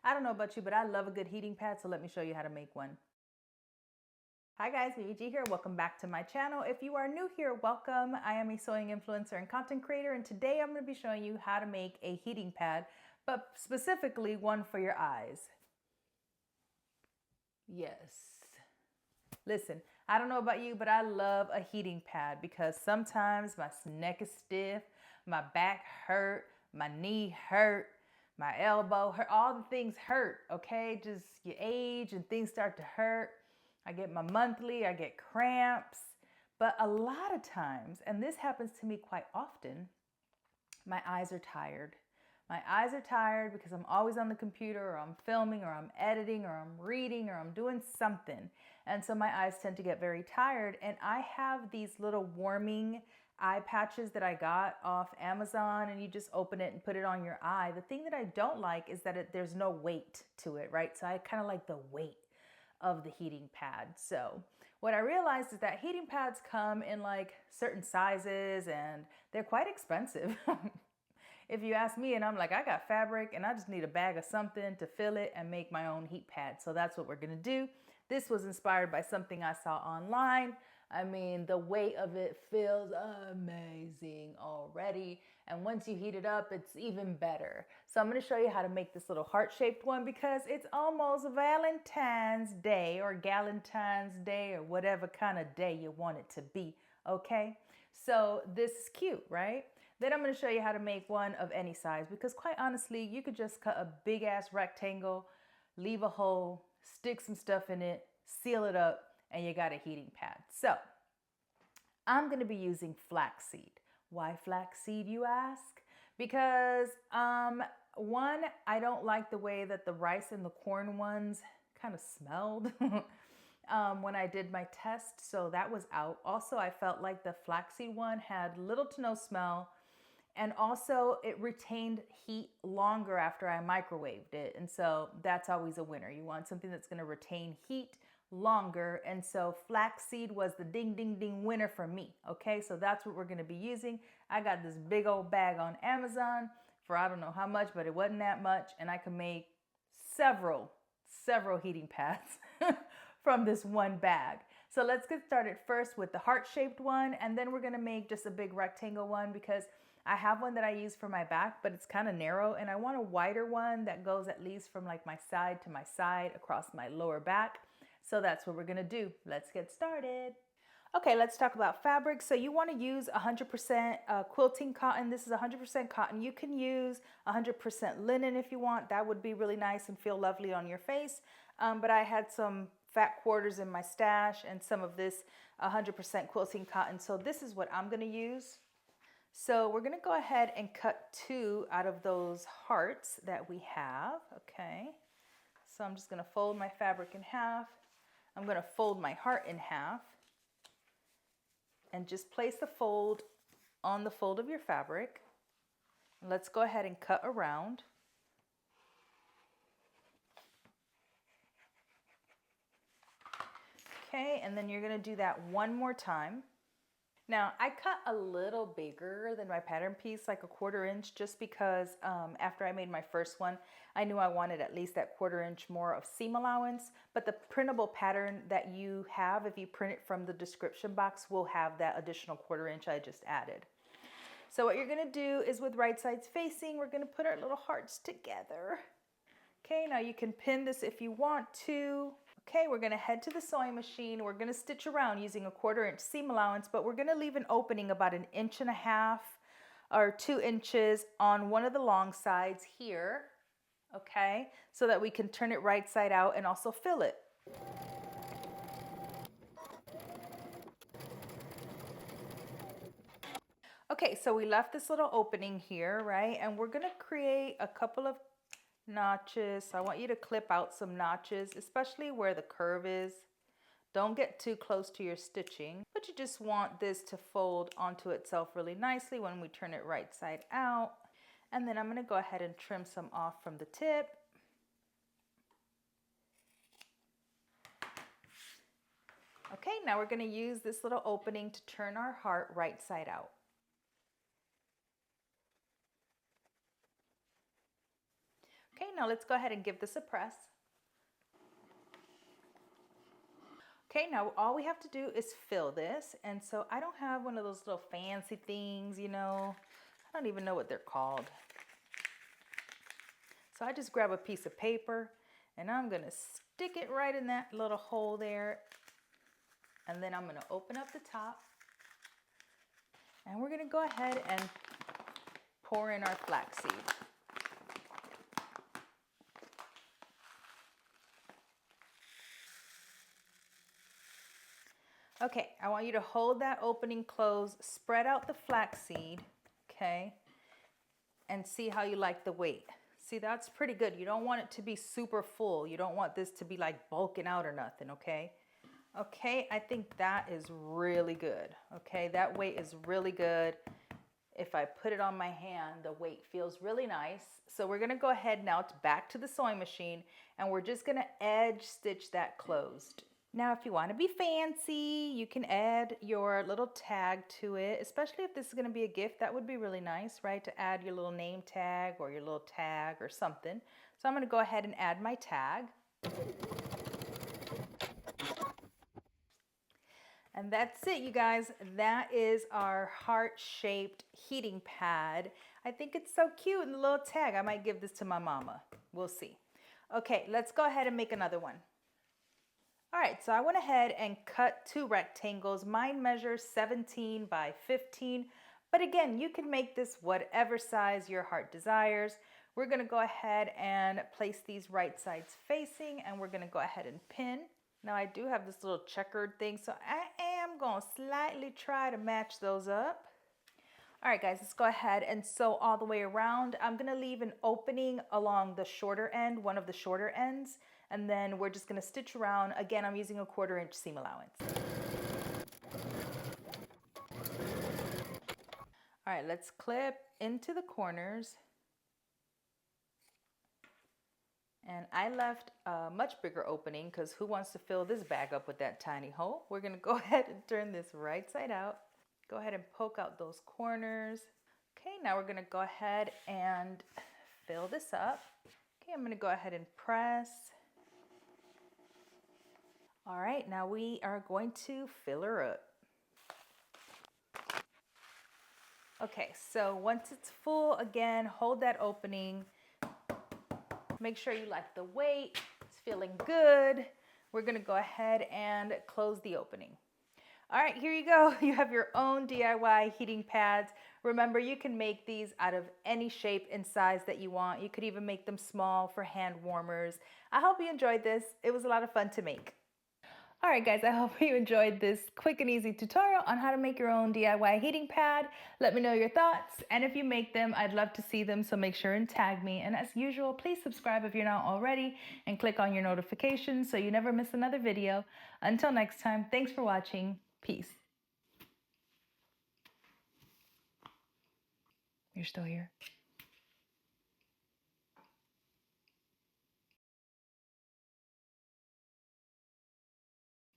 I don't know about you, but I love a good heating pad, so let me show you how to make one. Hi guys, VG here. Welcome back to my channel. If you are new here, welcome. I am a sewing influencer and content creator, and today I'm going to be showing you how to make a heating pad, but specifically one for your eyes. Yes. Listen, I don't know about you, but I love a heating pad because sometimes my neck is stiff, my back hurt, my knee hurt, my elbow hurt, all the things hurt, okay? Just you age and things start to hurt. I get my monthly, I get cramps. But a lot of times, and this happens to me quite often, my eyes are tired. My eyes are tired because I'm always on the computer, or I'm filming, or I'm editing, or I'm reading, or I'm doing something. And so my eyes tend to get very tired. And I have these little warming eye patches that I got off Amazon, and you just open it and put it on your eye. The thing that I don't like is that there's no weight to it, right? So I kind of like the weight of the heating pad. So what I realized is that heating pads come in like certain sizes and they're quite expensive. If you ask me, and I'm like, I got fabric and I just need a bag of something to fill it and make my own heat pad. So that's what we're gonna do. This was inspired by something I saw online. I mean, the weight of it feels amazing already. And once you heat it up, it's even better. So I'm gonna show you how to make this little heart-shaped one because it's almost Valentine's Day or Galentine's Day or whatever kind of day you want it to be, okay? So this is cute, right? Then I'm going to show you how to make one of any size because quite honestly, you could just cut a big ass rectangle, leave a hole, stick some stuff in it, seal it up, and you got a heating pad. So I'm going to be using flaxseed. Why flaxseed, you ask? Because one, I don't like the way that the rice and the corn ones kind of smelled. When I did my test, so that was out. Also, I felt like the flaxseed one had little to no smell, and also it retained heat longer after I microwaved it, and so that's always a winner. You want something that's going to retain heat longer, and so flaxseed was the ding ding ding winner for me. Okay, so that's what we're going to be using. I got this big old bag on Amazon for I don't know how much, but it wasn't that much, and I could make several heating pads from this one bag. So let's get started first with the heart-shaped one, and then we're gonna make just a big rectangle one because I have one that I use for my back, but it's kind of narrow, and I want a wider one that goes at least from like my side to my side across my lower back. So that's what we're gonna do. Let's get started. Okay, let's talk about fabric. So you want to use 100% quilting cotton. This is 100% cotton. You can use 100% linen if you want. That would be really nice and feel lovely on your face. But I had some fat quarters in my stash and some of this 100% quilting cotton. So this is what I'm going to use. So we're going to go ahead and cut 2 out of those hearts that we have. Okay, so I'm just going to fold my fabric in half. I'm going to fold my heart in half. And just place the fold on the fold of your fabric. Let's go ahead and cut around. Okay, and then you're going to do that one more time. Now, I cut a little bigger than my pattern piece, like a 1/4 inch, just because after I made my first one, I knew I wanted at least that 1/4 inch more of seam allowance. But the printable pattern that you have, if you print it from the description box, will have that additional 1/4 inch I just added. So what you're gonna do is with right sides facing, we're gonna put our little hearts together. Okay, now you can pin this if you want to. Okay, we're gonna head to the sewing machine. We're gonna stitch around using a 1/4 inch seam allowance, but we're gonna leave an opening about 1.5 inches or 2 inches on one of the long sides here, okay, so that we can turn it right side out and also fill it. Okay, so we left this little opening here, right, and we're gonna create a couple of notches. So I want you to clip out some notches, especially where the curve is. Don't get too close to your stitching, but you just want this to fold onto itself really nicely when we turn it right side out. And then I'm going to go ahead and trim some off from the tip. Okay, now we're going to use this little opening to turn our heart right side out. Okay, now let's go ahead and give this a press. Okay, now all we have to do is fill this. And so I don't have one of those little fancy things, you know. I don't even know what they're called. So I just grab a piece of paper and I'm gonna stick it right in that little hole there. And then I'm gonna open up the top. And we're gonna go ahead and pour in our flaxseed. Okay, I want you to hold that opening closed, spread out the flaxseed, okay, and see how you like the weight. See, that's pretty good. You don't want it to be super full. You don't want this to be like bulking out or nothing, okay? Okay, I think that is really good. Okay, that weight is really good. If I put it on my hand, the weight feels really nice. So we're gonna go ahead now back to the sewing machine and we're just gonna edge stitch that closed. Now, if you want to be fancy, you can add your little tag to it, especially if this is going to be a gift. That would be really nice, right? To add your little name tag or your little tag or something. So I'm going to go ahead and add my tag. And that's it, you guys. That is our heart-shaped heating pad. I think it's so cute, and the little tag. I might give this to my mama. We'll see. Okay, let's go ahead and make another one. All right, so I went ahead and cut 2 rectangles. Mine measures 17 by 15, but again, you can make this whatever size your heart desires. We're gonna go ahead and place these right sides facing, and we're gonna go ahead and pin. Now I do have this little checkered thing, so I am gonna slightly try to match those up. All right, guys, let's go ahead and sew all the way around. I'm gonna leave an opening along the shorter end, one of the shorter ends, and then we're just gonna stitch around. Again, I'm using a 1/4 inch seam allowance. All right, let's clip into the corners. And I left a much bigger opening because who wants to fill this bag up with that tiny hole? We're gonna go ahead and turn this right side out. Go ahead and poke out those corners. Okay, now we're gonna go ahead and fill this up. Okay, I'm gonna go ahead and press. All right, now we are going to fill her up. Okay, so once it's full, again, hold that opening. Make sure you like the weight, it's feeling good. We're gonna go ahead and close the opening. All right, here you go. You have your own DIY heating pads. Remember, you can make these out of any shape and size that you want. You could even make them small for hand warmers. I hope you enjoyed this. It was a lot of fun to make. All right, guys, I hope you enjoyed this quick and easy tutorial on how to make your own DIY heating pad. Let me know your thoughts, and if you make them, I'd love to see them, so make sure and tag me. And as usual, please subscribe if you're not already, and click on your notifications so you never miss another video. Until next time, thanks for watching. Peace. You're still here?